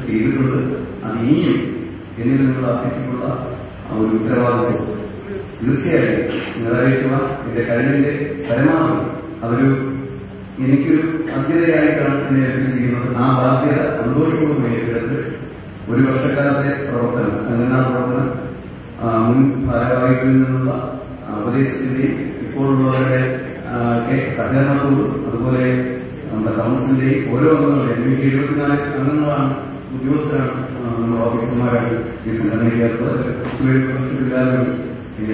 ചെയ്തിട്ടുണ്ട്. അത് ഇനിയും എന്നിൽ നിന്നുള്ള അർപ്പിച്ചിട്ടുള്ള ഒരു ഉത്തരവാദിത്വം തീർച്ചയായും നിറവേറ്റുക എന്റെ കഴിവിന്റെ പരമാവധി അതൊരു എനിക്കൊരു ബാധ്യതയായിട്ടാണ് എന്നെ ഏൽപ്പിച്ചിരിക്കുന്നത്. ആ ബാധ്യത സന്തോഷവും ഏറ്റെടുത്ത് ഒരു വർഷക്കാലത്തെ പ്രവർത്തനം, സംഘടനാ പ്രവർത്തനം, മുൻ ഭാരവാഹികളിൽ നിന്നുള്ള ഉപദേശത്തിന്റെയും ഇപ്പോഴുള്ളവരുടെ സഹകരണത്തോടും അതുപോലെ നമ്മുടെ കൗൺസിലിന്റെയും ഓരോ അംഗങ്ങളുടെയും എനിക്ക് 74 അംഗങ്ങളാണ്, ഉദ്യോഗസ്ഥരാണ്, നമ്മുടെ ഓഫീസർമാരാണ് ഈ സംഘടനയ്ക്കകത്ത്.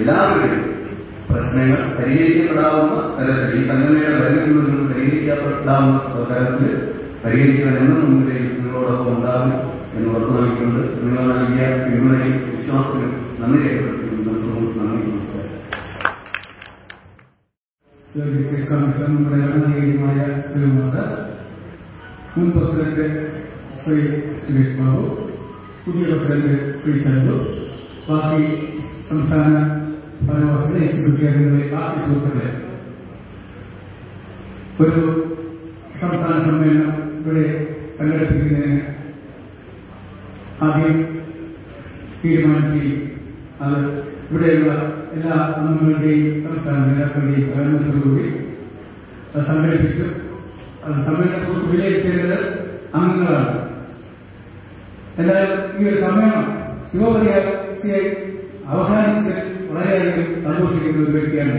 എല്ലാവരുടെയും പ്രശ്നങ്ങൾ പരിഹരിക്കപ്പെടാവുന്ന തരത്തിൽ ഈ സംഘടനയുടെ പരിധിയിൽ നിന്ന് പരിഹരിക്കപ്പെടാവുന്ന തരത്തിൽ പരിഹരിക്കാൻ എന്നും മുൻപിലേക്ക് നിങ്ങളോടൊപ്പം ഉണ്ടാകും എന്ന് ഉറപ്പു നൽകിക്കൊണ്ട് നിങ്ങൾ നൽകിയ പിന്തുണയും വിശ്വാസത്തിനും നന്ദി രേഖപ്പെടുത്തി നിർത്തുന്നു. നന്ദി, നമസ്കാരം. നമ്മുടെ ഭരണനീയമായ ശ്രീമാസർ, മുൻ പ്രസിഡന്റ് ശ്രീ സുരേഷ് ബാബു, പുതിയ പ്രസിഡന്റ് ശ്രീ ചന്തു, ബാക്കി സംസ്ഥാന ഭാരവാഹികളെ, എക്സിക്യൂട്ടീവ് അംഗങ്ങളെ, ബാക്കി സുഹൃത്തുക്കളെ, ഒരു സംസ്ഥാന സമ്മേളനം ഇവിടെ സംഘടിപ്പിക്കുന്നതിന് ആദ്യം തീരുമാനിക്കുകയും അത് ഇവിടെയുള്ള എല്ലാ അംഗങ്ങളുടെയും സംസ്ഥാന നേതാക്കളുടെയും സഹകരണത്തോടുകൂടി അത് സംഘടിപ്പിച്ചു. അത് സമ്മേളനത്തെക്കുറിച്ച് വിലയിരുത്തേണ്ടത് അംഗങ്ങളാണ്. എന്തായാലും ഈ ഒരു സമ്മേളനം ശുഭപര്യാപ്തിയായി അവസാനിച്ച് വളരെയധികം സന്തോഷിക്കുന്ന ഒരു വ്യക്തിയാണ്.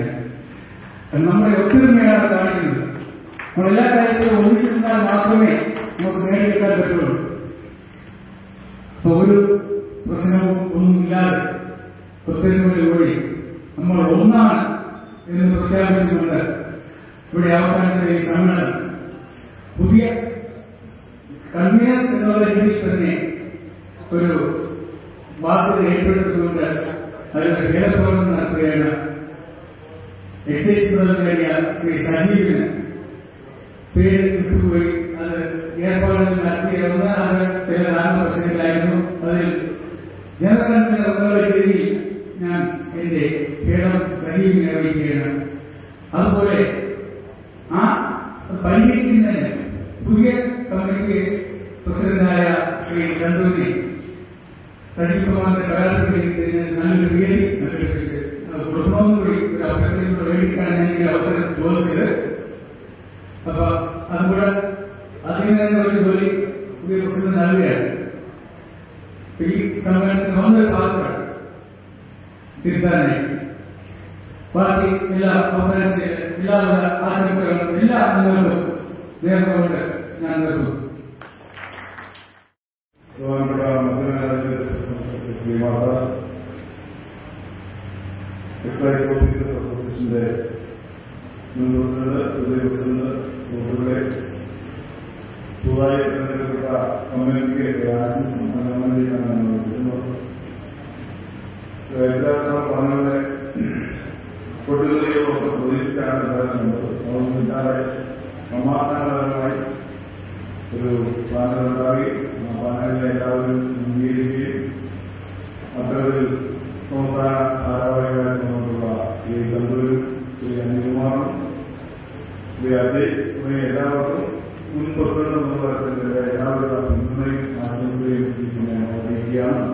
നമ്മുടെ ഒത്തൊരുമയാണ് കാണിക്കുന്നത്. നമ്മളെല്ലാ കാര്യത്തിലും ഒന്നിച്ചു നിന്നാൽ മാത്രമേ നമുക്ക് നേടിയെടുക്കാൻ പറ്റുള്ളൂ. അപ്പൊ ഒരു പ്രശ്നവും ഒന്നുമില്ലാതെ ഒത്തൊരുമയോടുകൂടി നമ്മൾ ഒന്നാണ് എന്ന് പ്രഖ്യാപിച്ചുകൊണ്ട് ഇവിടെ അവസാനത്തെ ഈ സമ്മേളനം പുതിയ കൺവീനർ എന്നുള്ള രീതിയിൽ തന്നെ ഒരു ബാധ്യത ഏറ്റെടുത്തുകൊണ്ട് അതിന്റെ ഭേദപ്രവർത്തനം നടത്തുകയാണ്. എക്സൈസ് പ്രതിനിധിയായ ശ്രീ സജീവിന് പേര് വിട്ടുപോയി. അത് ഏർപ്പാടുകൾ നടത്തിയിരുന്ന അത് ചില നാമപക്ഷത്തിലായിരുന്നു. അതിൽ ജനറൽ കൺവീനർ എന്നുള്ള രീതിയിൽ ഞാൻ എന്റെ ഭേദം സജീവിനെ അറിയിക്കുകയാണ്. അതുപോലെ ആ പരിഹരിക്കുന്നതിന് പുതിയ കമ്മിറ്റി പ്രസിഡന്റായ ശ്രീ ചന്തുവിനെ സജീവ് കുമാറിന്റെ കലാലയത്തിന് നല്ലൊരു വേദി സംഘടിപ്പിച്ച് കുടുംബവുകൂടി ഒരു അവസരത്തിലൂടെ വേണ്ടിയിട്ടാണ് ഞാൻ ഈ അവസരം ചോദിച്ചത്. അപ്പൊ അതുകൂടെ അതിൽ നിന്ന് ഒരു ജോലി പുതിയ പ്രസിഡന്റ് നൽകുകയാണ്. ഈ സമ്മേളനത്തിന് ഒന്നൊരു ഭാഗത്താണ് തിരുത്താനായി. ബാക്കി എല്ലാ അവസാനിച്ച് എല്ലാവിധ ആശംസകളും എല്ലാ അംഗങ്ങൾക്കും നേർന്നുകൊണ്ട് ഞാൻ നിർത്തുന്നു. എക്സൈസ് ഓഫീസേഴ്സ് അസോസിയേഷന്റെ മുൻ പ്രസിഡന്റ്, പുതിയ പ്രസിഡന്റ്, സുഹൃത്തുക്കളെ, പുതുതായി തെരഞ്ഞെടുക്കപ്പെട്ട കമ്മ്യൂണിറ്റിക്ക് ആശംസ നൽകാൻ വേണ്ടിയിട്ടാണ് നമ്മൾ എത്തുന്നത്. എല്ലാവരും പറഞ്ഞവരെ പൊട്ടുകയൊക്കെ പ്രതീക്ഷിച്ചാണ് ഉണ്ടാകുന്നത്. അതൊന്നും ഇല്ലാതെ സമാധാനപരമായി ഒരു പാനലുണ്ടാക്കി ആ പാനലിനെ എല്ലാവരും അംഗീകരിക്കുകയും അത്തരത്തിൽ സംസ്ഥാന ഭാരവാഹികളായിട്ടുള്ള ശ്രീ ചന്ദൂരും ശ്രീ അനിൽകുമാറും ശ്രീ അജയ് തുടങ്ങിയ എല്ലാവർക്കും മുൻ പ്രസിഡന്റ് എന്നുള്ള തരത്തിലുള്ള എല്ലാവിധ പിന്തുണയും ആശംസയും ഈ സമയം അറിയിക്കുകയാണ്.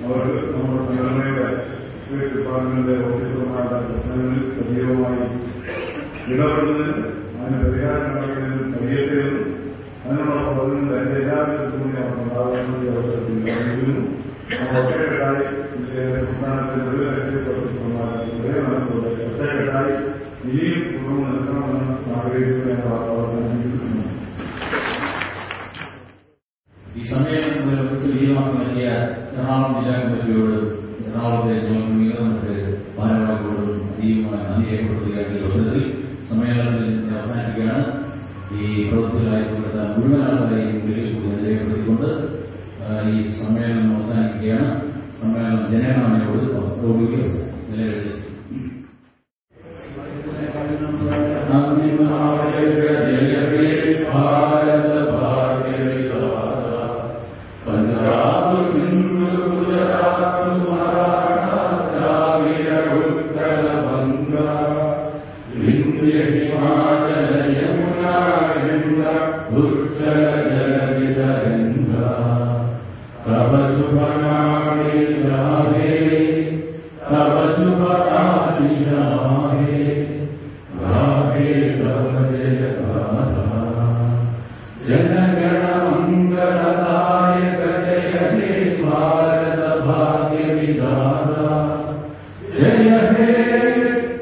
അവർക്ക് നമ്മുടെ സംഘടനയുടെ എക്സൈസ് ഡിപ്പാർട്ട്മെന്റ് ഓഫീസർമാരുടെ പ്രശ്നങ്ങളിൽ സജീവമായി ഇടപെടുന്നതിന് അതിന് പരിഹാരം കണ്ടെത്തുന്നതിനും കഴിയട്ടെയെന്നും അതിനുള്ള പ്രവർത്തനങ്ങൾ എന്റെ എല്ലാവരും പിന്തുണയും അവർക്കുണ്ടാകുന്ന അവസരത്തിൽ അറിയിക്കുന്നു. ഒറ്റക്കെട്ടായി സംസ്ഥാനത്തെ മുഴുവൻ എക്സൈസ് ഓഫീസർമാരെ ഒരേ മനസ്സോടെ ഒറ്റക്കെട്ടായി ഇനിയും തുടർന്ന് നിൽക്കണമെന്ന് ആഗ്രഹിച്ചു ഞങ്ങൾ അവസാനിപ്പിക്കുന്നു. ഈ സമ്മേളനം വിജയമാക്കി നൽകിയ എറണാകുളം ജില്ലാ കമ്മിറ്റിയോട്, എറണാകുളത്തെ നിയമനത്തെ ഭാരവാഹികളോടും അതീവമായി നന്ദി രേഖപ്പെടുത്തുകയാണ്. ഈ അവസരത്തിൽ സമ്മേളനത്തിൽ അവസാനിക്കുകയാണ്. ഈ പ്രവൃത്തികളായി പങ്കെടുത്ത മുഴുവൻ ആളുകളെയും വെളിയിൽ കൂടി രേഖപ്പെടുത്തിക്കൊണ്ട് ഈ സമ്മേളനം അവസാനിക്കുകയാണ്. സമ്മേളനം ജനഗണനയോട് വസ്തുതയോടുകൂടി നിലവിൽ പഞ്ചാബ്, സിന്ധു, ഗുജറാത്ത്, മറാഠ, ദ്രാവിഡ, ഉത്തര, ബംഗ, വിന്ധ്യ, ഹിമാചല, യമുന, ഗംഗ, ഉജ്ജല, ജലവിധ, ഗംഗ. जनगणमङ्गलदायक जय हे भारत भाग्य विधाता जय हे